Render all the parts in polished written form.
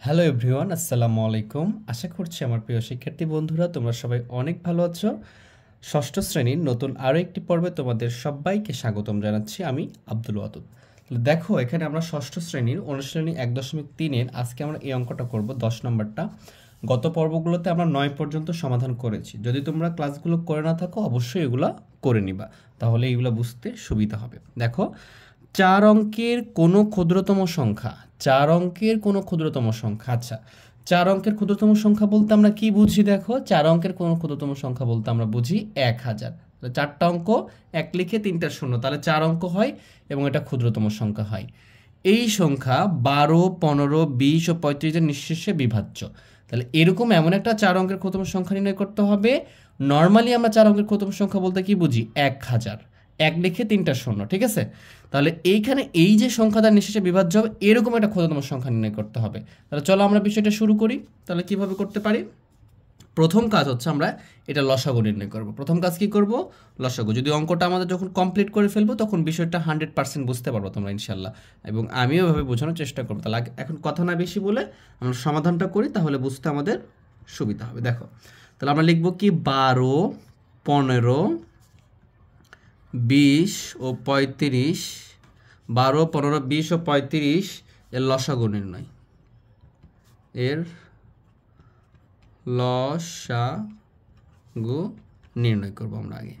Hello everyone, আসসালামু আলাইকুম। আশা করছি আমার প্রিয় শিক্ষার্থী বন্ধুরা তোমরা সবাই অনেক ভালো আছো। ষষ্ঠ শ্রেণীর নতুন আরও একটি পর্বে তোমাদের সবাইকে স্বাগতম জানাচ্ছি। আমি আব্দুল ওয়াদুদ। দেখো, এখানে আমরা ষষ্ঠ শ্রেণীর অনুশীলনী 1.3-এর আজকে আমরা এই অঙ্কটা করব, 10 নম্বরটা। গত পর্বগুলোতে আমরা 9 পর্যন্ত সমাধান করেছি। যদি তোমরা ক্লাসগুলো করে না থাকো অবশ্যই এগুলো করে নিবা, তাহলে এগুলো বুঝতে সুবিধা হবে। দেখো, 4 অঙ্কের কোনো ক্ষুদ্রতম সংখ্যা, 4 অঙ্কের কোনো ক্ষুদ্রতম সংখ্যা। আচ্ছা, 4 অঙ্কের ক্ষুদ্রতম সংখ্যা বলতে আমরা কি বুঝি? দেখো, 4 অঙ্কের কোনো ক্ষুদ্রতম সংখ্যা বলতে আমরা বুঝি 1000। 4টা অঙ্ক 1 লিখে 3টা শূন্য, তাহলে 4 অঙ্ক হয় এবং এটা ক্ষুদ্রতম সংখ্যা হয়। এই সংখ্যা 12, 15, 20 ও 35-এর নিঃশেষে বিভাজ্য। তাহলে এরকম এমন একটা 4 অঙ্কের ক্ষুদ্রতম সংখ্যা নির্ণয় করতে হবে। নর্মালি আমরা 4 অঙ্কের ক্ষুদ্রতম সংখ্যা বলতে কি বুঝি? 1000। 1 লিখে 3টা শূন্য, ঠিক আছে? তাহলে এইখানে এই যে সংখ্যাটা নিঃশেষে বিভাজ্য হবে, এরকম একটা ক্ষুদ্রতম সংখ্যা নির্ণয় করতে হবে। তাহলে চলো আমরা বিষয়টা শুরু করি। তাহলে কিভাবে করতে পারি? প্রথম কাজ হচ্ছে আমরা এটা লসাগু নির্ণয় করব। প্রথম কাজ কি করব? লসাগু। যদি অঙ্কটা আমাদের যখন কমপ্লিট করে ফেলবো তখন বিষয়টা 100% বুঝতে পারবো তোমরা ইনশাল্লাহ, এবং আমিও এভাবে বোঝানোর চেষ্টা করবো। তাহলে এখন কথা না বেশি বলে আমরা সমাধানটা করি, তাহলে বুঝতে আমাদের সুবিধা হবে। দেখো, তাহলে আমরা লিখবো কি 12, 15, 20 ও 35। 12, 15, 20 ও 35 এর লসাগু নির্ণয়। এর লসাগু নির্ণয় করব আমরা আগে।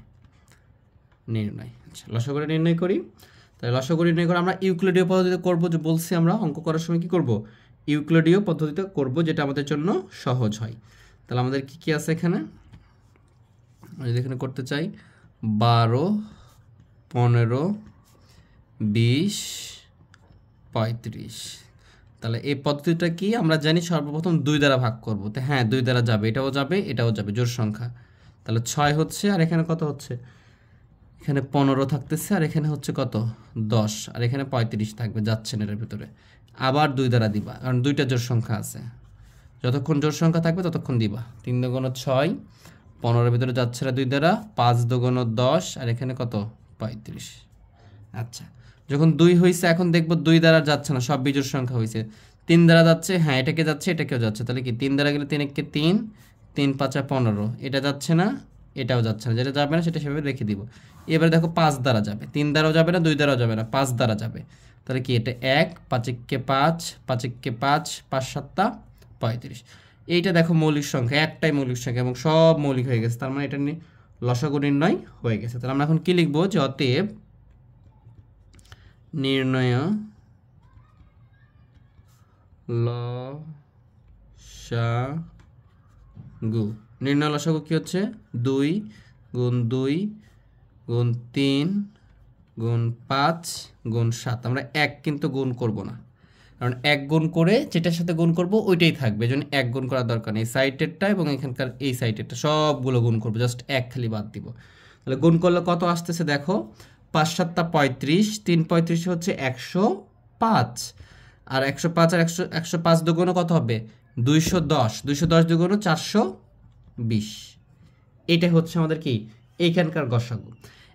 নির্ণয়, আচ্ছা, লসাগুটা নির্ণয় করি। তাহলে লসাগু নির্ণয় করে আমরা ইউক্লিডীয় পদ্ধতিতে করব। যে বলছি আমরা অঙ্ক করার সময় কি করব? ইউক্লিডীয় পদ্ধতিতে করব, যেটা আমাদের জন্য সহজ হয়। তাহলে আমাদের কি কি আছে এখানে? যদি এখানে করতে চাই 12, 15, 20, 35। তাহলে এই পদ্ধতিটা কি আমরা জানি? সর্বপ্রথম 2 দ্বারা ভাগ করব। তো হ্যাঁ, 2 দ্বারা যাবে, এটাও যাবে, এটাও যাবে, জোড় সংখ্যা। তাহলে 6 হচ্ছে, আর এখানে কত হচ্ছে? এখানে 15 থাকতেছে, আর এখানে হচ্ছে কত? 10, আর এখানে 35 থাকবে, যাচ্ছে না এর ভিতরে। আবার 2 দ্বারা দিবা, কারণ 2টা জোড় সংখ্যা আছে। যতক্ষণ জোড় সংখ্যা থাকবে ততক্ষণ দিবা। 3 দুগুণ 6, 15-এর ভিতরে যাচ্ছে না 2 দ্বারা, 5 দুগুণ 10, আর এখানে কত? 35। আচ্ছা, যখন 2 হয়েছে এখন দেখবো 2 দ্বারা যাচ্ছে না, সব বিজোড় সংখ্যা হয়েছে। 3 দ্বারা যাচ্ছে, হ্যাঁ এটাকে যাচ্ছে, এটাকেও যাচ্ছে। তাহলে কি 3 দ্বারা গেলে 3 একে 3, 3 5 15। এটা যাচ্ছে না, এটাও যাচ্ছে না, যেটা যাবে না সেটা সেভাবে রেখে দিব। এবার দেখো 5 দ্বারা যাবে, 3 দ্বারাও যাবে না, 2 দ্বারাও যাবে না, 5 দ্বারা যাবে। তাহলে কি এটা 1, 5 একে 5, 5 একে 5, 5 7 35। এইটা দেখো মৌলিক সংখ্যা, একটাই মৌলিক সংখ্যা এবং সব মৌলিক হয়ে গেছে। তার মানে এটা লসাগু নির্ণয় হয়ে গেছে। তাহলে আমরা এখন কি লিখবো? যে অতএব নির্ণয় লসাগু। নির্ণয় লসাগু কি হচ্ছে? 2 গুণ 2 গুণ 3 গুণ 5 গুণ 7। আমরা 1 কিন্তু গুণ করব না, কারণ 1 গুণ করে যেটার সাথে গুণ করব ওইটাই থাকবে, এই জন্য 1 গুণ করার দরকার নেই। সাইডেরটা এবং এখানকার এই সাইডেরটা সবগুলো গুণ করবো, জাস্ট 1 খালি বাদ দিব। তাহলে গুণ করলে কত আসতেছে দেখো? 5 7 35, 3 35 হচ্ছে 105, আর 105 আর 105 দুগুণ কত হবে? 210, 210 দুগুণ 420। এটা হচ্ছে আমাদের কি এইখানকার গসাগু।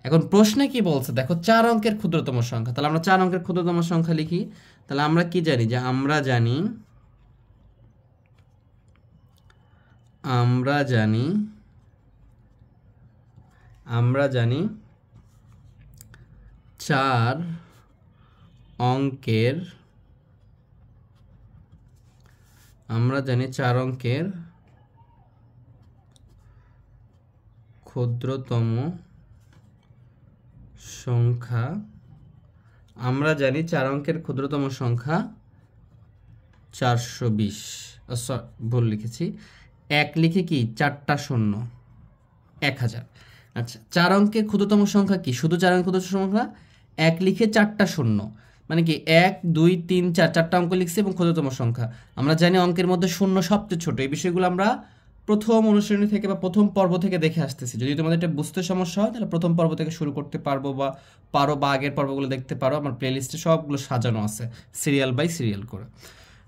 এখন প্রশ্নে কি বলছে দেখো, 4 অঙ্কের ক্ষুদ্রতম সংখ্যা। তাহলে আমরা 4 অঙ্কের ক্ষুদ্রতম সংখ্যা লিখি। তাহলে আমরা কি জানি? যে আমরা জানি 4 অঙ্কের ক্ষুদ্রতম সংখ্যা। আমরা জানি 4 অঙ্কের ক্ষুদ্রতম সংখ্যা 420। ভুল লিখেছি, 1 লিখে কি 4টা শূন্য, 1000। আচ্ছা, 4 অঙ্কের ক্ষুদ্রতম সংখ্যা কি? শুধু 4 অঙ্কের ক্ষুদ্রতম সংখ্যা 1 লিখে 4টা শূন্য, মানে কি 1 2 3 4, 4টা অঙ্ক লিখছে এবং ক্ষুদ্রতম সংখ্যা। আমরা জানি অঙ্কের মধ্যে শূন্য সবচেয়ে ছোট। এই বিষয়গুলো আমরা প্রথম অনুশীলনী থেকে বা প্রথম পর্ব থেকে দেখে আসতেছি। যদি তোমাদের এটা বুঝতে সমস্যা হয় তাহলে প্রথম পর্ব থেকে শুরু করতে পারো বা আগের পর্বগুলো দেখতে পারো। আমার প্লেলিস্টে সবগুলো সাজানো আছে সিরিয়াল বাই সিরিয়াল করে।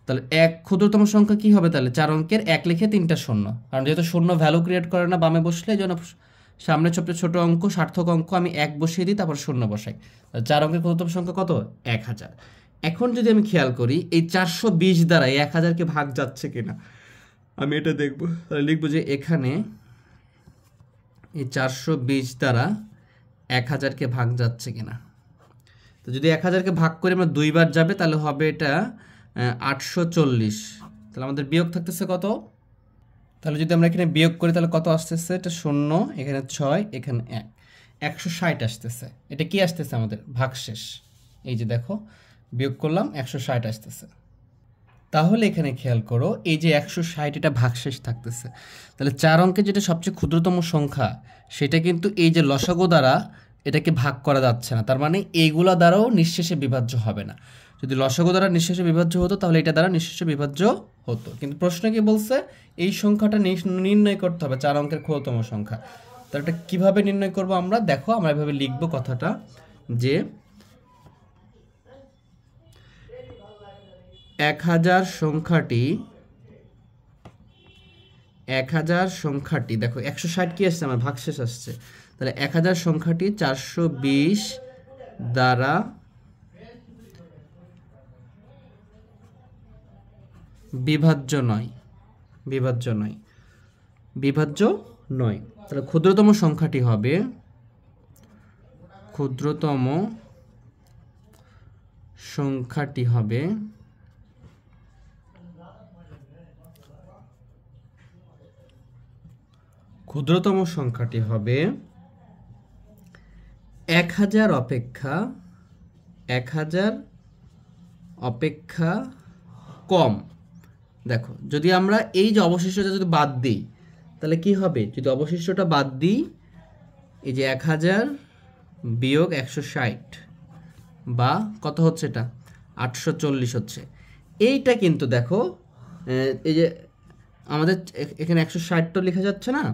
তাহলে 1 ক্ষুদ্রতম সংখ্যা কি হবে? তাহলে 4 অঙ্কের 1 লিখে 3টা শূন্য, কারণ যেহেতু শূন্য ভ্যালু ক্রিয়েট করে না বামে বসলে, এই জন্য সামনে সবচেয়ে ছোট অঙ্ক সার্থক অঙ্ক আমি 1 বসিয়ে দিই, তারপর শূন্য বসাই। 4 অঙ্কের ক্ষুদ্রতম সংখ্যা কত? 1000। এখন যদি আমি খেয়াল করি এই 420 দ্বারা এই 1000কে ভাগ যাচ্ছে কিনা আমি এটা দেখব। তাহলে লিখবো যে এখানে এই 420 দ্বারা 1000কে ভাগ যাচ্ছে কিনা। তো যদি 1000কে ভাগ করে আমরা 2 বার যাবে তাহলে হবে এটা 840। তাহলে আমাদের বিয়োগ থাকতেছে কত? তাহলে যদি আমরা এখানে বিয়োগ করি তাহলে কত আসতেছে? এটা 0, এখানে 6, এখানে 1, 160 আসতেছে। এটা কি আসতেছে আমাদের? ভাগশেষ। এই যে দেখো বিয়োগ করলাম 160 আসতেছে। তাহলে এখানে খেয়াল করো এই যে 160 এটা ভাগশেষ থাকতেছে। তাহলে 4 অঙ্কের যেটা সবচেয়ে ক্ষুদ্রতম সংখ্যা সেটা কিন্তু এই যে লসাগু দ্বারা এটাকে ভাগ করা যাচ্ছে না। তার মানে এইগুলা দ্বারাও নিঃশেষে বিভাজ্য হবে না। যদি লসাগু দ্বারা নিঃশেষে বিভাজ্য হতো তাহলে এটা দ্বারা নিঃশেষে বিভাজ্য হতো। কিন্তু প্রশ্ন কি বলছে? এই সংখ্যাটা নির্ণয় করতে হবে 4 অঙ্কের ক্ষুদ্রতম সংখ্যা। তাহলে এটা কীভাবে নির্ণয় করব আমরা? দেখো আমরা এভাবে লিখবো কথাটা যে 1000 সংখ্যাটি দেখো 160 কি আসছে আমার? ভাগশেষ আসছে। তাহলে 1000 সংখ্যাটি 420 দ্বারা বিভাজ্য নয়। তাহলে ক্ষুদ্রতম সংখ্যাটি হবে ক্ষুদ্রতম সংখ্যাটি হবে 1000 অপেক্ষা কম। দেখো যদি আমরা এই যে অবশিষ্টটা যদি বাদ দিই তাহলে কি হবে? যদি অবশিষ্টটা বাদ দিই এই যে 1000 বিয়োগ 160 বা কত হচ্ছে? এটা 840 হচ্ছে। এইটা কিন্তু দেখো এই যে আমাদের এখানে 160 তো লেখা যাচ্ছে না,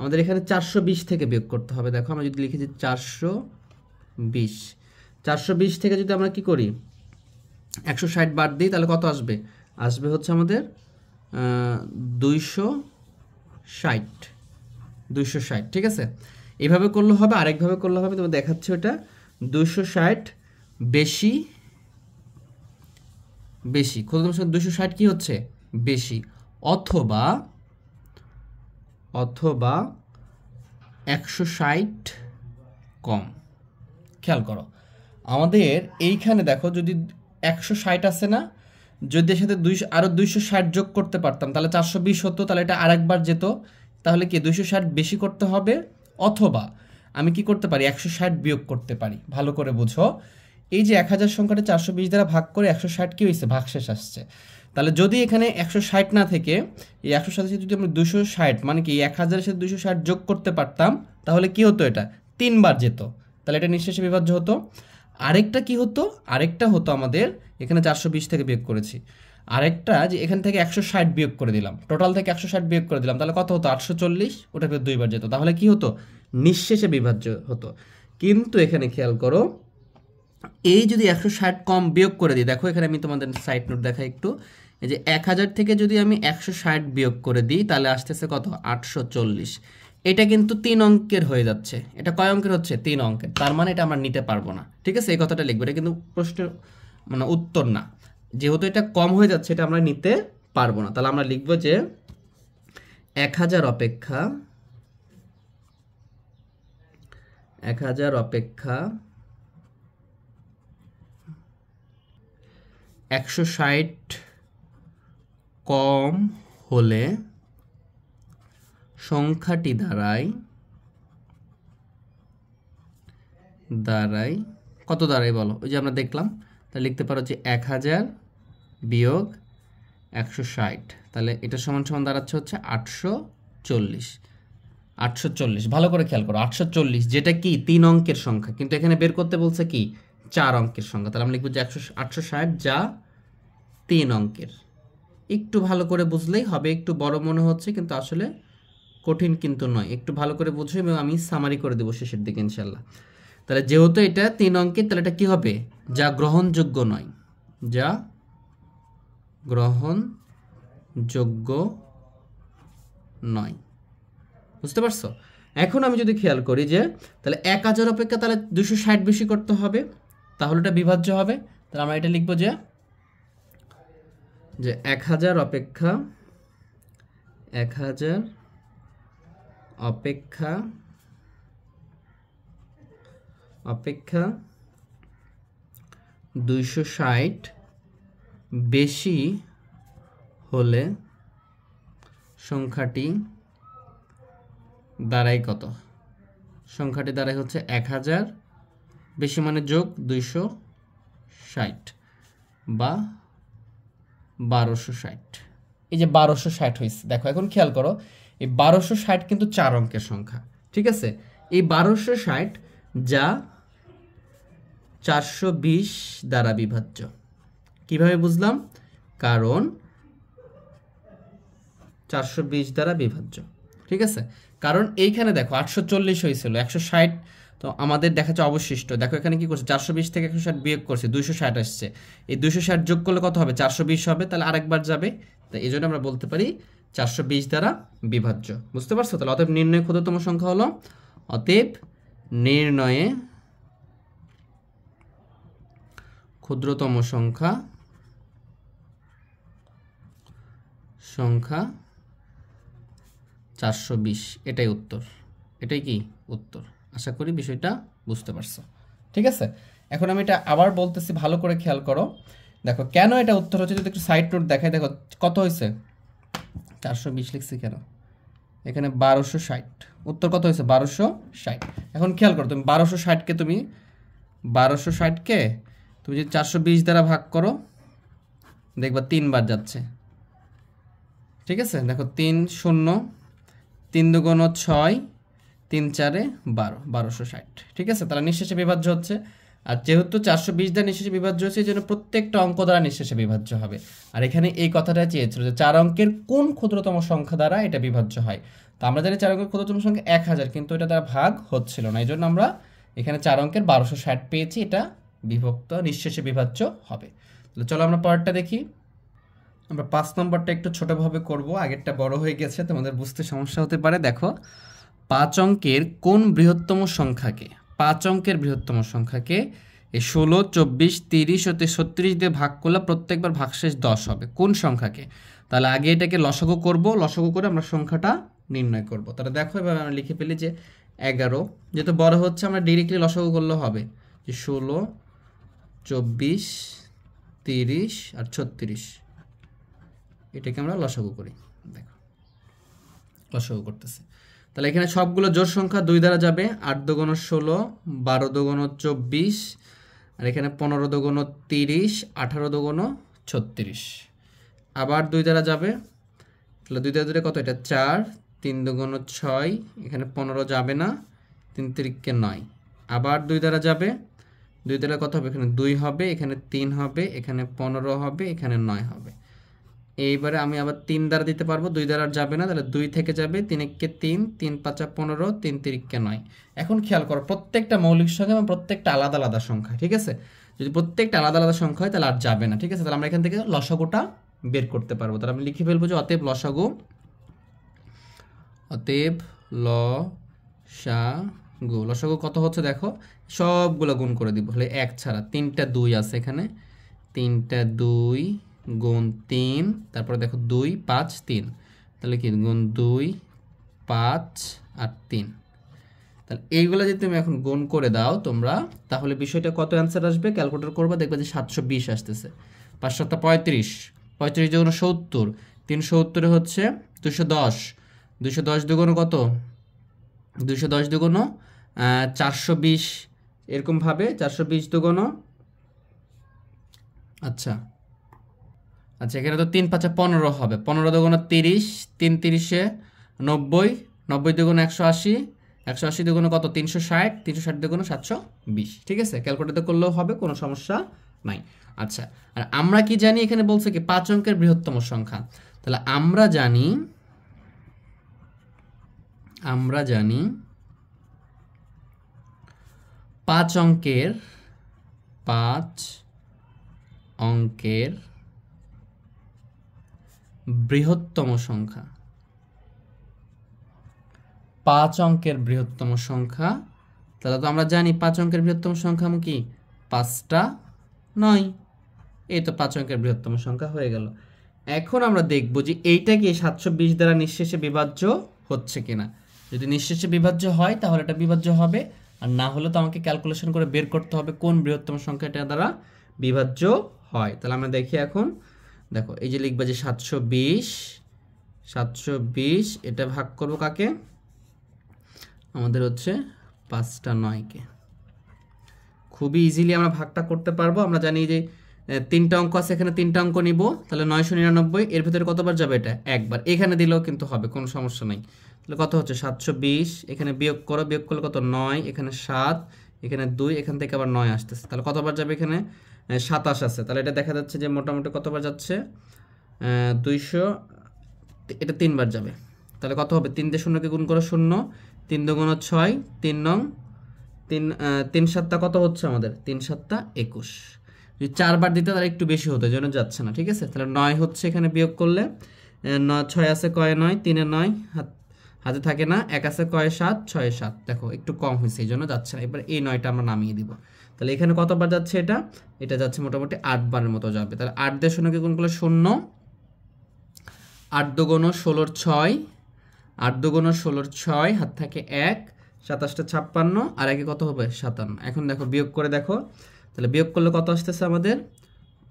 আমাদের এখানে 420 থেকে বিয়োগ করতে হবে। দেখো আমরা যদি লিখেছি 420 থেকে যদি আমরা কি করি 160 বাদ দিই তাহলে কত আসবে? আসবে হচ্ছে আমাদের 260। ঠিক আছে, এইভাবে করলে হবে, আরেকভাবে করলে হবে। তুমি দেখাচ্ছি ওটা 260 বেশি ক্ষুদ্রতম সংখ্যা 260 কি হচ্ছে? বেশি, অথবা 160 কম। খেয়াল করো আমাদের এইখানে দেখো যদি 160 আছে না, যদি এর সাথে 260 যোগ করতে পারতাম তাহলে 420 হতো। তাহলে এটা আরেকবার যেত। তাহলে কি 260 বেশি করতে হবে, অথবা আমি কি করতে পারি 160 বিয়োগ করতে পারি। ভালো করে বুঝো, এই যে 1000 সংখ্যাটা 420 দ্বারা ভাগ করে 160 কি হয়েছে? ভাগশেষ আসছে। তাহলে যদি এখানে 160 না থেকে এই 160 সাথে যদি আমরা 260 মানে কি 1000 এর সাথে 260 যোগ করতে পারতাম তাহলে কি হতো? এটা 3 বার যেত। তাহলে এটা নিঃশেষে বিভাজ্য হতো। আরেকটা কি হতো? আরেকটা হতো আমাদের এখানে 420 থেকে বিয়োগ করেছি, আরেকটা যে এখান থেকে 160 বিয়োগ করে দিলাম, টোটাল থেকে 160 বিয়োগ করে দিলাম, তাহলে কত হতো? 840। ওটা ফের 2 বার যেত। তাহলে কি হতো? নিঃশেষে বিভাজ্য হতো। কিন্তু এখানে খেয়াল করো এই যদি 160 কম বিয়োগ করে দিই, দেখো এখানে আমি তোমাদের সাইড নোট দেখাই একটু। এই যে 1000 থেকে যদি আমি 160 বিয়োগ করে দিই তাহলে আসতেছে কত? 840। এটা কিন্তু 3 অঙ্কের হয়ে যাচ্ছে। এটা কয় অঙ্কের হচ্ছে? 3 অঙ্কের। তার মানে এটা আমরা নিতে পারবো না। ঠিক আছে, এই কথাটা লিখবো। এটা কিন্তু প্রশ্নের মানে উত্তর না। যেহেতু এটা কম হয়ে যাচ্ছে এটা আমরা নিতে পারবো না। তাহলে আমরা লিখবো যে 1000 অপেক্ষা 160 কম হলে সংখ্যাটি দাঁড়ায় কত দাঁড়ায় বলো? ওই যে আমরা দেখলাম, তাহলে লিখতে পারো যে 1000 বিয়োগ 160। তাহলে এটা সমান সমান দাঁড়াচ্ছে হচ্ছে 840। ভালো করে খেয়াল করো 840, যেটা কি 3 অঙ্কের সংখ্যা, কিন্তু এখানে বের করতে বলছে কি 4 অঙ্কের সংখ্যা। তাহলে আমরা লিখবো যে 860 যা 3 অঙ্কের। একটু ভালো করে বুঝলেই হবে। একটু বড় মনে হচ্ছে কিন্তু আসলে কঠিন কিন্তু নয়। একটু ভালো করে বুঝো এবং আমি সামারি করে দেবো শেষের দিকে ইনশাল্লাহ। তাহলে যেহেতু এটা 3 অঙ্কের তাহলে এটা কি হবে? যা গ্রহণযোগ্য নয়। বুঝতে পারছো? এখন আমি যদি খেয়াল করি যে তাহলে 1000 অপেক্ষা তাহলে 260 বেশি করতে হবে, তাহলে এটা বিভাজ্য হবে। তাহলে আমরা এটা লিখবো যে 1000 অপেক্ষা 1000 অপেক্ষা অপেক্ষা 260 বেশি হলে সংখ্যাটি দাঁড়ায় কত? সংখ্যাটি দাঁড়ায় হচ্ছে 1000 বেশি মানে যোগ 260 বা 1260। এই যে 1260 হয়েছে, দেখো এখন খেয়াল করো, এই 1260 কিন্তু 4 অঙ্কের সংখ্যা, ঠিক আছে? এই 1260 যা 420 দ্বারা বিভাজ্য। কিভাবে বুঝলাম? কারণ 420 দ্বারা বিভাজ্য, ঠিক আছে? কারণ এইখানে দেখো 840 হয়েছিল, 160 তো আমাদের দেখাচ্ছে অবশিষ্ট। দেখো এখানে কি করছে, 420 থেকে 160 বিয়োগ করছে, 260 আসছে। এই 260 যোগ করলে কত হবে? 420 হবে, তাহলে আরেকবার যাবে। তাই এই জন্য আমরা বলতে পারি 420 দ্বারা বিভাজ্য। বুঝতে পারছো? তাহলে অতএব নির্ণয় ক্ষুদ্রতম সংখ্যা হলো, অতএব নির্ণয়ে ক্ষুদ্রতম সংখ্যা 420। এটাই উত্তর, এটাই কি উত্তর। আশা করি বিষয়টা বুঝতে পারছো, ঠিক আছে? এখন আমি এটা আবার বলতেছি, ভালো করে খেয়াল করো। দেখো কেন এটা উত্তর হচ্ছে, যদি একটু সাইড নোট দেখাই। দেখো কত হয়েছে, 420 লিখছি কেন, এখানে 1260, উত্তর কত হয়েছে? 1260। এখন খেয়াল করো, তুমি 1260কে তুমি 1260কে তুমি যদি 420 দ্বারা ভাগ করো, দেখবা 3 বার যাচ্ছে, ঠিক আছে? দেখো 3 0, 3 2 6, 3 4 12, 1260, ঠিক আছে? তাহলে নিঃশেষে বিভাজ্য হচ্ছে। আর যেহেতু 420 দ্বারা নিঃশেষে বিভাজ্য হচ্ছে, এই জন্য প্রত্যেকটা অঙ্ক দ্বারা নিঃশেষে বিভাজ্য হবে। আর এখানে এই কথাটা চেয়েছিল যে 4 অঙ্কের কোন ক্ষুদ্রতম সংখ্যা দ্বারা এটা বিভাজ্য হয়। তো আমরা জানি 4 অঙ্কের ক্ষুদ্রতম সংখ্যা 1000, কিন্তু এটা দ্বারা ভাগ হচ্ছিল না, এই জন্য আমরা এখানে 4 অঙ্কের 1260 পেয়েছি, এটা বিভক্ত নিঃশেষে বিভাজ্য হবে। তাহলে চলো আমরা পরেরটা দেখি। আমরা 5 নম্বরটা একটু ছোটভাবে করব, আগেরটা বড় হয়ে গেছে, তোমাদের বুঝতে সমস্যা হতে পারে। দেখো 5 অঙ্কের কোন বৃহত্তম সংখ্যাকে, 5 অঙ্কের বৃহত্তম সংখ্যাকে এই 16, 24, 30 ও 36 দিয়ে ভাগ করলে প্রত্যেকবার ভাগশেষ 10 হবে। কোন সংখ্যাকে? তাহলে আগে এটাকে লসাগু করব, লসাগু করে আমরা সংখ্যাটা নির্ণয় করব। তাহলে দেখো এবার আমরা লিখে ফেলি যে 11, যেহেতু বড় হচ্ছে আমরা ডিরেক্টলি লসাগু করলে হবে যে 16, 24, 30 আর 36, এটাকে আমরা লসাগু করি। দেখো লসাগু করতেছি, তাহলে এখানে সবগুলো জোড় সংখ্যা 2 দ্বারা যাবে। 8 দুগুণ 16, 12 দুগুণ 24, আর এখানে 15 দুগুণ 30, 18 দুগুণ 36, আবার 2 দ্বারা যাবে। তাহলে 2 দ্বারা কত? এটা 4, 3 দুগুণ 6, এখানে 15 যাবে না, 3 তিরিকে 9, আবার 2 দ্বারা যাবে। 2 দ্বারা কত হবে? এখানে 2 হবে, এখানে 3 হবে, এখানে 15 হবে, এখানে 9 হবে। এইবারে আমি আবার 3 দ্বারা দিতে পারবো, 2 দ্বারা যাবে না, তাহলে 2 থেকে যাবে, 3 একে 3, 3 5 15, 3 তিরিকে 9। এখন খেয়াল করো, প্রত্যেকটা মৌলিক সংখ্যা এবং প্রত্যেকটা আলাদা আলাদা সংখ্যা, ঠিক আছে? যদি প্রত্যেকটা আলাদা আলাদা সংখ্যা হয় তাহলে আর যাবে না, ঠিক আছে? তাহলে আমরা এখান থেকে লসাগুটা বের করতে পারবো। তাহলে আমি লিখে ফেলবো যে অতএব লসাগু, অতএব লসাগু, লসাগু কত হচ্ছে দেখো, সবগুলো গুণ করে দিব, তাহলে 1 ছাড়া 3টা 2 আছে এখানে, 3টা 2 গুণ 3, তারপরে দেখো 2 5 3, তাহলে কি গুণ 2 5 আর 3। তাহলে এইগুলো যদি তুমি এখন গুণ করে দাও তোমরা, তাহলে বিষয়টা কত অ্যান্সার আসবে? ক্যালকুলেটর করবা, দেখবে যে 720 আসতেছে। 5 7 35, 35 দুগুণ 70, 370 হচ্ছে 210, 210 দুগুণ কত? 210 দুগুণ 420, এরকমভাবে 420 দুগুণ, আচ্ছা এখানে তো 3 5 15 হবে, 15 দুগুণ 30, 3 30 90, 90 দুগুণ 180, 180 দুগুণ কত? 360, 360 দুগুণ 720, ঠিক আছে? ক্যালকুলেটর করলেও হবে, কোনো সমস্যা নাই। আচ্ছা, আর আমরা কি জানি? এখানে বলছে কি 5 অঙ্কের বৃহত্তম সংখ্যা। তাহলে আমরা জানি 5 অঙ্কের বৃহত্তম সংখ্যা, 5 অঙ্কের বৃহত্তম সংখ্যা। তাহলে তো আমরা জানি 5 অঙ্কের বৃহত্তম সংখ্যা কি? 5টা 9। এই তো 5 অঙ্কের বৃহত্তম সংখ্যা হয়ে গেল। এখন আমরা দেখব যে এইটা কি 720 দ্বারা নিঃশেষে বিভাজ্য হচ্ছে কিনা। যদি নিঃশেষে বিভাজ্য হয় তাহলে এটা বিভাজ্য হবে, আর না হলে তো আমাকে ক্যালকুলেশন করে বের করতে হবে কোন বৃহত্তম সংখ্যাটা দ্বারা বিভাজ্য হয়। তাহলে আমরা দেখি এখন, দেখো এই যে লিখবা যে 720 এটা ভাগ করব কাকে, আমাদের হচ্ছে 5টা 9কে। খুবই ইজিলি আমরা ভাগটা করতে পারবো। আমরা জানি যে 3টা অঙ্ক আছে, এখানে 3টা অঙ্ক নিব, তাহলে 999 এর ভিতরে কতবার যাবে, এটা একবার। এখানে দিলেও কিন্তু হবে, কোনো সমস্যা নাই। তাহলে কত হচ্ছে 720, এখানে বিয়োগ করো, বিয়োগ করলে কত 9, এখানে 7, এখানে 2, এখান থেকে আবার 9 আসতেছে, তাহলে কতবার যাবে, এখানে 27 আছে। তাহলে এটা দেখা যাচ্ছে যে মোটামুটি কতবার যাচ্ছে, 200, এটা 3বার যাবে। তাহলে কত হবে, 3 দিয়ে 0কে গুণ করো 0, 3 দুগুণ 6, 3 নং 3 7টা কত হচ্ছে আমাদের, 3 7টা 21। যদি 4বার দিতে তাহলে একটু বেশি হতো, জন্য যাচ্ছে না, ঠিক আছে। তাহলে 9 হচ্ছে, এখানে বিয়োগ করলে 6 আছে কয়ে 9, 3 9 হাতে থাকে না, 1 আছে কয়ে 7, 6 7, দেখো একটু কম হয়েছে, এই জন্য যাচ্ছে না। এবার এই 9টা আমরা নামিয়ে দিব। তাহলে এখানে কতবার যাচ্ছে, এটা যাচ্ছে মোটামুটি 8 বারের মতো যাবে। তাহলে 8 দিয়ে 0কে গুণ করলে 0, 8 দুগুণ 16 6, 8 দুগুণ 16 6, হাত থাকে 1, 27টা 56, আর একে কত হবে 57। এখন দেখো বিয়োগ করে দেখো, তাহলে বিয়োগ করলে কত আসতেছে আমাদের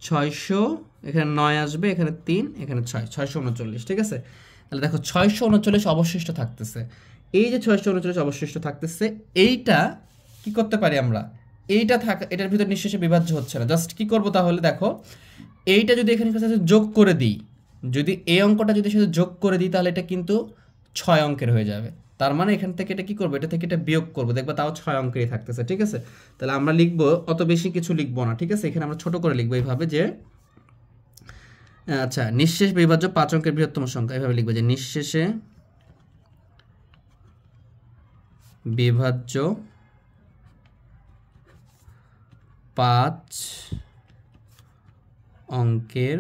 600, এখানে 9 আসবে, এখানে 3, এখানে 6, 639, ঠিক আছে। তাহলে দেখো 639 অবশিষ্ট থাকতেছে। এই যে 639 অবশিষ্ট থাকতেছে, এইটা কি করতে পারি আমরা, এইটা থাকা, এটার ভিতর নিঃশেষে বিভাজ্য হচ্ছে না। জাস্ট কি করব তাহলে, দেখো এইটা যদি এখানে সাথে যোগ করে দিই, যদি এই অঙ্কটা যদি সাথে যোগ করে দিই, তাহলে এটা কিন্তু 6 অঙ্কের হয়ে যাবে। তার মানে এখান থেকে এটা কি করবো, এটা থেকে এটা বিয়োগ করবো, দেখবা তাও 6 অঙ্কেরই থাকতেছে, ঠিক আছে। তাহলে আমরা লিখবো, অত বেশি কিছু লিখবো না, ঠিক আছে। এখানে আমরা ছোট করে লিখবো এইভাবে যে, আচ্ছা, নিঃশেষ বিভাজ্য 5 অঙ্কের বৃহত্তম সংখ্যা, এইভাবে লিখবো যে নিঃশেষে বিভাজ্য 5 অঙ্কের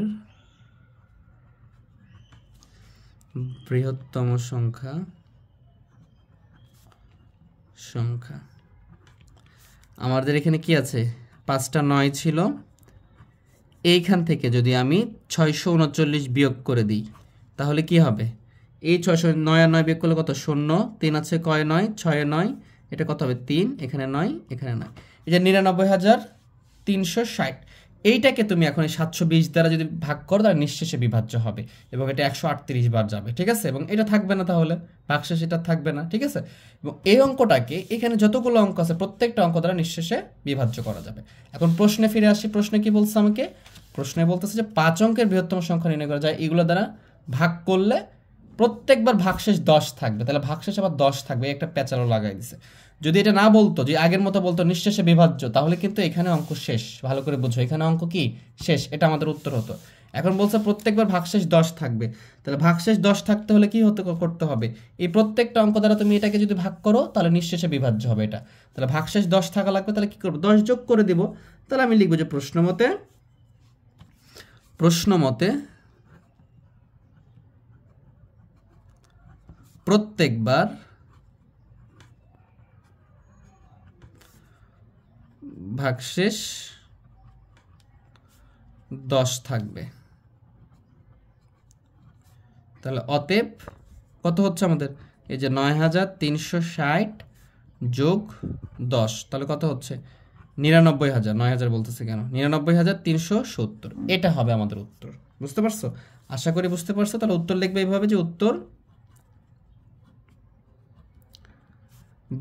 বৃহত্তম সংখ্যা আমাদের এখানে কি আছে, 5টা 9 ছিল, এইখান থেকে যদি আমি 639 বিয়োগ করে দিই তাহলে কি হবে, এই 609 আর 9 বিয়োগ করলে কত, 0, 3 আছে কয় 9, 6 9, এটা কত হবে 3, এখানে 9, এখানে 9, এই যে 99,360। এইটাকে তুমি এখন 720 দ্বারা যদি ভাগ করো তাহলে নিঃশেষে বিভাজ্য হবে, এবং এটা 138 বার যাবে, ঠিক আছে। এবং এটা থাকবে না, তাহলে ভাগশেষ এটা থাকবে না, ঠিক আছে। এবং এই অঙ্কটাকে, এখানে যতগুলো অঙ্ক আছে প্রত্যেকটা অঙ্ক দ্বারা নিঃশেষে বিভাজ্য করা যাবে। এখন প্রশ্নে ফিরে আসি। প্রশ্নে কি বলছে আমাকে, প্রশ্নে বলতেছে যে 5 অঙ্কের বৃহত্তম সংখ্যা নির্ণয় করা যায়, এগুলো দ্বারা ভাগ করলে প্রত্যেকবার ভাগশেষ 10 থাকবে। তাহলে ভাগশেষ আবার 10 থাকবে, একটা প্যাচারও লাগাই দিছে। যদি এটা না বলতো, যে আগের মতো বলতো নিঃশেষে বিভাজ্য, তাহলে কিন্তু এখানে অঙ্ক শেষ। ভালো করে বুঝো, এখানে অঙ্ক কি শেষ, এটা আমাদের উত্তর হতো। এখন বলছে প্রত্যেকবার ভাগশেষ 10 থাকবে, তাহলে ভাগশেষ 10 থাকতে হলে কি করতে হবে, এই প্রত্যেকটা অঙ্ক দ্বারা তুমি এটাকে যদি ভাগ করো তাহলে নিঃশেষে বিভাজ্য হবে এটা। তাহলে ভাগশেষ 10 থাকা লাগবে, তাহলে কি করবো, 10 যোগ করে দিব। তাহলে আমি লিখবো যে প্রশ্ন মতে প্রত্যেকবার ভাগশেষ 10 থাকবে। তাহলে অতএব কত হচ্ছে আমাদের, এই যে 9360 যোগ 10, তাহলে কত হচ্ছে 99,000, 9000 বলতেছে কেন, 99,370, এটা হবে আমাদের উত্তর। বুঝতে পারছো, আশা করি বুঝতে পারছো। তাহলে উত্তর লিখবে এইভাবে যে উত্তর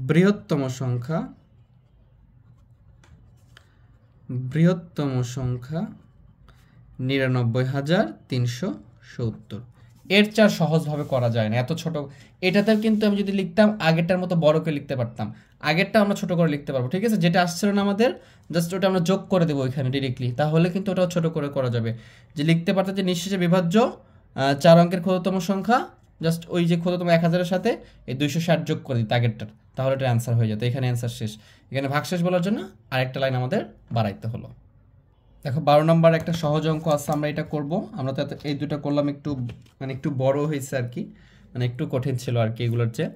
বৃহত্তম সংখ্যা 99,370। এর চার সহজভাবে করা যায় না, এত ছোট। এটাতেও কিন্তু আমি যদি লিখতাম আগেরটার মতো বড় করে লিখতে পারতাম, আগেরটা আমরা ছোট করে লিখতে পারবো, ঠিক আছে। যেটা আসছিল না আমাদের, জাস্ট ওটা আমরা যোগ করে দেবো এখানে ডিরেক্টলি, তাহলে কিন্তু ওটাও ছোট করে করা যাবে। যে লিখতে পারতাম যে নিঃশেষে বিভাজ্য 4 অঙ্কের ক্ষুদ্রতম সংখ্যা, জাস্ট ওই যে ক্ষুদ্রতম 1000-এর সাথে এই 260 যোগ করে দিত আগেরটার, তাহলে এটা অ্যান্সার হয়ে যেত। এখানে অ্যান্সার শেষ। এখানে ভাগশেষ বলার জন্য আরেকটা লাইন আমাদের বাড়াইতে হলো। দেখো 12 নম্বর একটা সহজ অঙ্ক আছে, আমরা এটা করব। আমরা তো এই দুটো করলাম, একটু বড় হয়েছে আর কি, একটু কঠিন ছিল আর কি এগুলোর চেয়ে।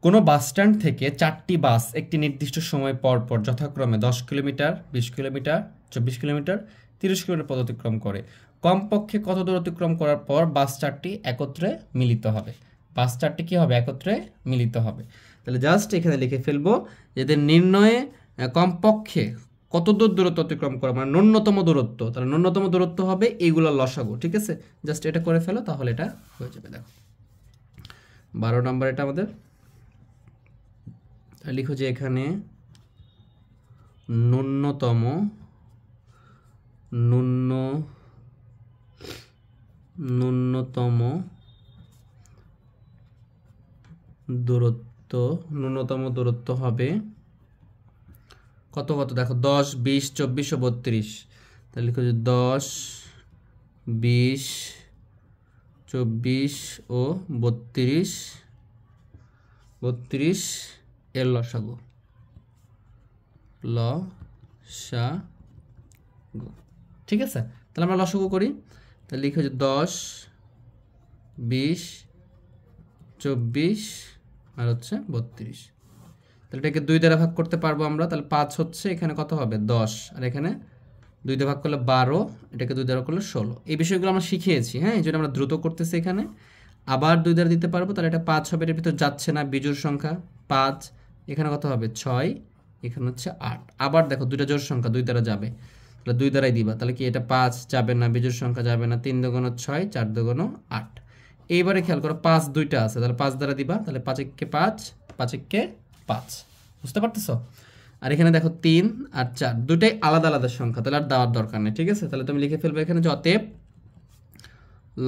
কোনো বাস স্ট্যান্ড থেকে 4টি বাস একটি নির্দিষ্ট সময় পর পর যথাক্রমে 10 কিলোমিটার, 20 কিলোমিটার, 24 কিলোমিটার, 30 কিলোমিটার পথ অতিক্রম করে। কমপক্ষে কত দূর অতিক্রম করার পর বাস চারটি একত্রে মিলিত হবে? বাস চারটি কী হবে? একত্রে মিলিত হবে। তাহলে জাস্ট এখানে লিখে ফেলবো এদের নির্ণয়ে কমপক্ষে কত দূর দূরত্ব অতিক্রম করা, মানে ন্যূনতম দূরত্ব, তাহলে ন্যূনতম দূরত্ব হবে এইগুলো লসাগু। ঠিক আছে, জাস্ট এটা করে ফেলো, তাহলে এটা হয়ে যাবে। দেখো 12 নম্বর এটা আমাদের লিখো যে এখানে ন্যূনতম দূরত্ব হবে কত কত? দেখো 10, 20, 24 ও 32। তাহলে লিখো যে 10, 20, 24 ও 32 এর লসাগু। ঠিক আছে, তাহলে আমরা লসাগু করি। তাহলে লিখো যে 10, 20, 24 আর হচ্ছে 32। তাহলে এটাকে 2 দ্বারা ভাগ করতে পারবো আমরা। তাহলে 5 হচ্ছে, এখানে কত হবে? 10, আর এখানে 2 দিয়ে ভাগ করলে 12, এটাকে 2 দ্বারা করলে 16। এই বিষয়গুলো আমরা শিখিয়েছি, হ্যাঁ, এই জন্য আমরা দ্রুত করতেছি। এখানে আবার 2 দ্বারা দিতে পারবো, তাহলে এটা 5 হবে। এর ভিতর যাচ্ছে না বিজোড় সংখ্যা 5, এখানে কত হবে? 6, এখানে হচ্ছে 8। আবার দেখো 2টা জোড় সংখ্যা 2 দ্বারা যাবে, তাহলে 2 দ্বারাই দিবা। তাহলে কি এটা 5 যাবে না, বিজোড় সংখ্যা যাবে না। 3 দুগুণ 6, 4 দুগুণ 8। এইবারে খেয়াল করো 5 2টা আছে, তাহলে 5 দ্বারা দিবা, তাহলে 5 একে 5, 5 একে 5। বুঝতে পারতেছো? আর এখানে দেখো 3 আর 4 দুটাই আলাদা আলাদা সংখ্যা, তাহলে আর দেওয়ার দরকার নেই। ঠিক আছে, তাহলে তুমি লিখে ফেলবে এখানে যে অতএব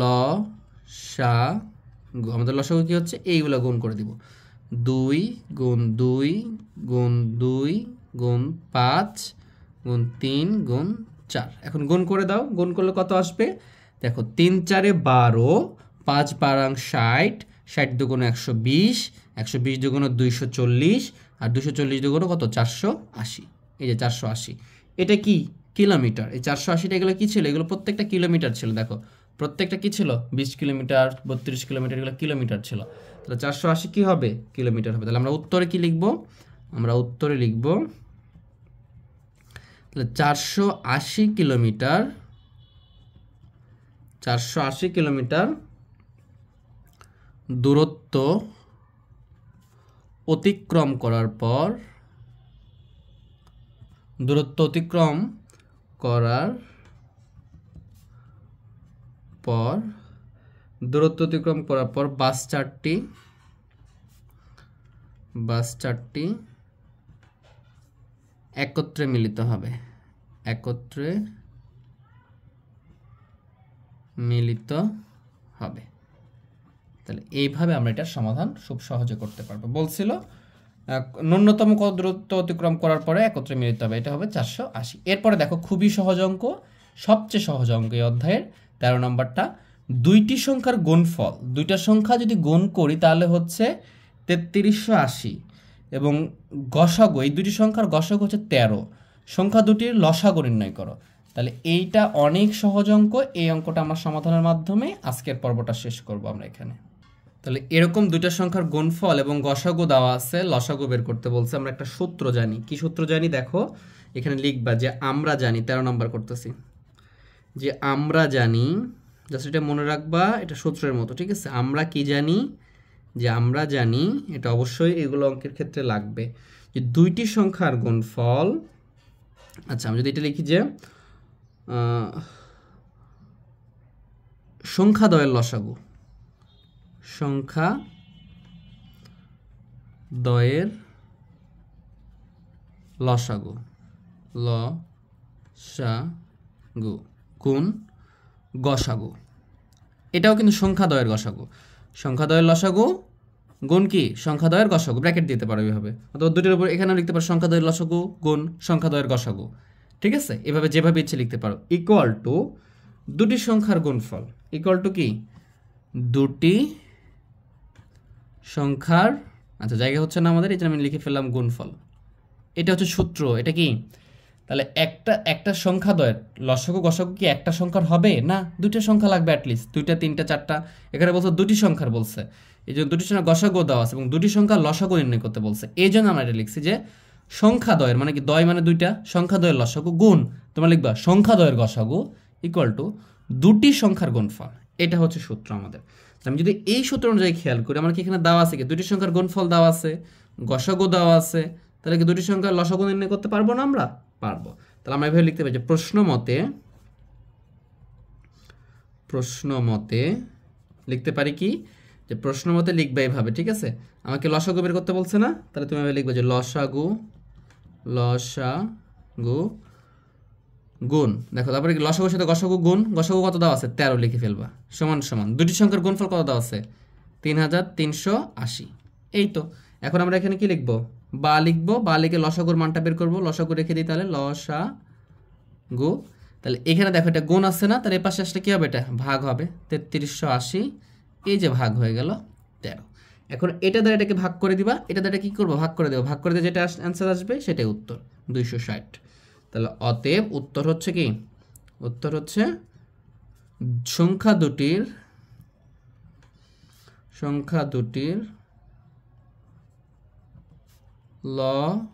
লসাগু, আমাদের লসাগু কি হচ্ছে? এইগুলো গুণ করে দিব। 2 গুণ 2 গুণ 2 গুণ 5 গুণ 3 গুণ 4। এখন গুণ করে দাও, গুণ করলে কত আসবে? দেখো 3 4 12, 5 12 60, 60 দুগুণ 120, 120 দুগুণ 240, আর 240 দুগুণ কত? 480। এই যে 480, এটা কি? কিলোমিটার। এই 480টা এগুলো কি ছিল? এগুলো প্রত্যেকটা কিলোমিটার ছিল। দেখো প্রত্যেকটা কি ছিল? 20 কিলোমিটার, 32 কিলোমিটার, এগুলো কিলোমিটার ছিল। তাহলে 480 কি হবে? কিলোমিটার হবে। তাহলে আমরা উত্তরে কি লিখব? আমরা উত্তরে লিখব তাহলে 480 কিলোমিটার, 480 কিলোমিটার দূরত্ব অতিক্রম করার পর, দূরত্ব অতিক্রম করার পর বাস চারটি একত্রে মিলিত হবে। তাহলে এইভাবে আমরা এটার সমাধান খুব সহজে করতে পারবো। বলছিল ন্যূনতম কত দূরত্ব অতিক্রম করার পরে একত্রে মিলিত হবে, এটা হবে 480। এরপরে দেখো খুবই সহজ অঙ্ক, সবচেয়ে সহজ অঙ্ক এই অধ্যায়ের 13 নম্বরটা। দুইটি সংখ্যার গুণফল, দুইটা সংখ্যা যদি গুণ করি তাহলে হচ্ছে 3380, এবং গসাগু, এই দুটি সংখ্যার গসাগু হচ্ছে 13। সংখ্যা দুটির লসাগু নির্ণয় করো। তাহলে এইটা অনেক সহজ অঙ্ক। এই অঙ্কটা আমরা সমাধানের মাধ্যমে আজকের পর্বটা শেষ করব আমরা এখানে। তাহলে এরকম দুইটা সংখ্যার গুণফল এবং গসাগু দেওয়া আছে, লসাগু বের করতে বলছে। আমরা একটা সূত্র জানি। কি সূত্র জানি? দেখো এখানে লিখবা যে আমরা জানি, 13 নম্বর করতেছি, যে আমরা জানি, জাস্ট এটা মনে রাখবা, এটা সূত্রের মতো। ঠিক আছে, আমরা কি জানি? যে আমরা জানি, এটা অবশ্যই এগুলো অঙ্কের ক্ষেত্রে লাগবে, যে দুইটি সংখ্যার গুণফল। আচ্ছা, আমি যদি এটা লিখি যে সংখ্যাদ্বয়ের লসাগু, সংখ্যাদ্বয়ের লসাগু, লসাগু গুণ গসাগু। এটাও কিন্তু সংখ্যাদ্বয়ের গসাগু। সংখ্যাদ্বয়ের লসাগু গুণ কি? সংখ্যাদ্বয়ের গসাগু। ব্র্যাকেট দিতে পারো এইভাবে, অথবা দুটির উপর এখানেও লিখতে পারো সংখ্যাদ্বয়ের লসাগু গুণ সংখ্যাদ্বয়ের গসাগু। ঠিক আছে, এভাবে যেভাবে ইচ্ছে লিখতে পারো। ইকুয়াল টু দুটি সংখ্যার গুণফল, ইকুয়াল টু কি? দুটি সংখ্যার, আচ্ছা জায়গা হচ্ছে না আমাদের, এই জন্য আমি লিখে ফেললাম গুণফল। এটা হচ্ছে সূত্র। এটা কি? তাহলে একটা সংখ্যাদ্বয়ের লসাগু গসাগু কি একটা সংখ্যার হবে না? দুইটা সংখ্যা লাগবে অ্যাটলিস্ট, 2টা 3টা 4টা। এখানে বলছে দুটি সংখ্যার বলছে, এই জন্য দুটি সংখ্যা গসাগু দেওয়া আছে এবং দুটি সংখ্যা লসাগু নির্ণয় করতে বলছে। এই জন্য আমরা এটা লিখছি যে সংখ্যাদ্বয়ের মানে কি, দ্বয় মানে দুইটা, সংখ্যাদ্বয়ের লসাগু গুণ তোমরা লিখবা সংখ্যাদ্বয়ের গসাগু ইকুয়াল টু দুটি সংখ্যার গুণফল। এটা হচ্ছে সূত্র আমাদের। আমি যদি এই সূত্র অনুযায়ী খেয়াল করি, আমার কি এখানে দেওয়া আছে কি দুটি সংখ্যার গুণফল দেওয়া আছে, গসাগু দেওয়া আছে, তাহলে কি দুটি সংখ্যার লসাগু নির্ণয় করতে পারবো না আমরা? পারবো। তাহলে আমরা এভাবে লিখতে পারি যে প্রশ্ন মতে লিখতে পারি কি, যে প্রশ্ন মতে লিখবে এইভাবে, ঠিক আছে? আমাকে লসাগু বের করতে বলছে না, তাহলে তুমি এভাবে লিখবে যে লসাগু গুণ, দেখো তারপরে কি লসাগুর সাথে গসাগু গুণ, গসাগু কত দেওয়া আছে 13 লিখে ফেলবা, সমান সমান দুটি সংখ্যার গুণফল কত দেওয়া আছে 3380। এই তো এখন আমরা এখানে কি লিখবো, বা লিখবো, বা লিখে লসাগুর মানটা বের করবো, লসাগু রেখে দিই, তাহলে লসাগু, তাহলে এখানে দেখো এটা গুণ আছে না, তাহলে এই পাশে আসলে কি হবে, এটা ভাগ হবে 3380, এই যে ভাগ হয়ে গেল 13। এখন এটা দ্বারা এটাকে ভাগ করে দিবা, এটা দ্বারা কি করবো, ভাগ করে দেবো, ভাগ করে দিয়ে যেটা অ্যান্সার আসবে সেটাই উত্তর 260। তাহলে অতএব উত্তর হচ্ছে কি, উত্তর হচ্ছে সংখ্যা দুটির লসাগু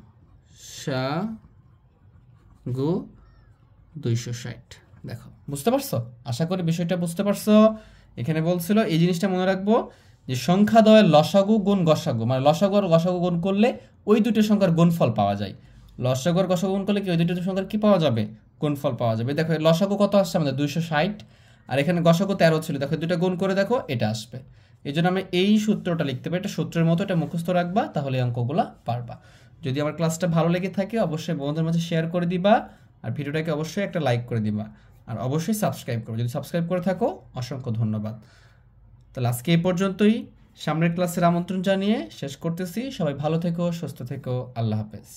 260। দেখো বুঝতে পারছো? আশা করি বিষয়টা বুঝতে পারছো। এখানে বলছিল এই জিনিসটা মনে রাখবো যে সংখ্যাদ্বয়ের লসাগু গুণ গসাগু, মানে লসাগু আর গসাগু গুণ করলে ওই দুটো সংখ্যার গুণফল পাওয়া যায়। লসাগু আর গসাগু গুণ করলে কি ওই দুটো সংখ্যার কি পাওয়া যাবে, গুণফল পাওয়া যাবে। দেখো লসাগু কত আসছে আমাদের 260, আর এখানে গসাগু 13 ছিল, দেখো দুটো গুণ করে দেখো এটা আসবে। এই জন্য আমি এই সূত্রটা লিখতে পারি, এটা সূত্রের মতো, এটা মুখস্থ রাখবা, তাহলে অঙ্কগুলা পারবা। যদি আমার ক্লাসটা ভালো লেগে থাকে অবশ্যই বন্ধুদের মাঝে শেয়ার করে দিবা, আর ভিডিওটাকে অবশ্যই একটা লাইক করে দিবা, আর অবশ্যই সাবস্ক্রাইব করো। যদি সাবস্ক্রাইব করে থাকো অসংখ্য ধন্যবাদ। তাহলে আজকে এই পর্যন্তই, সামনের ক্লাসের আমন্ত্রণ জানিয়ে শেষ করতেছি। সবাই ভালো থেকো, সুস্থ থেকো, আল্লাহ হাফেজ।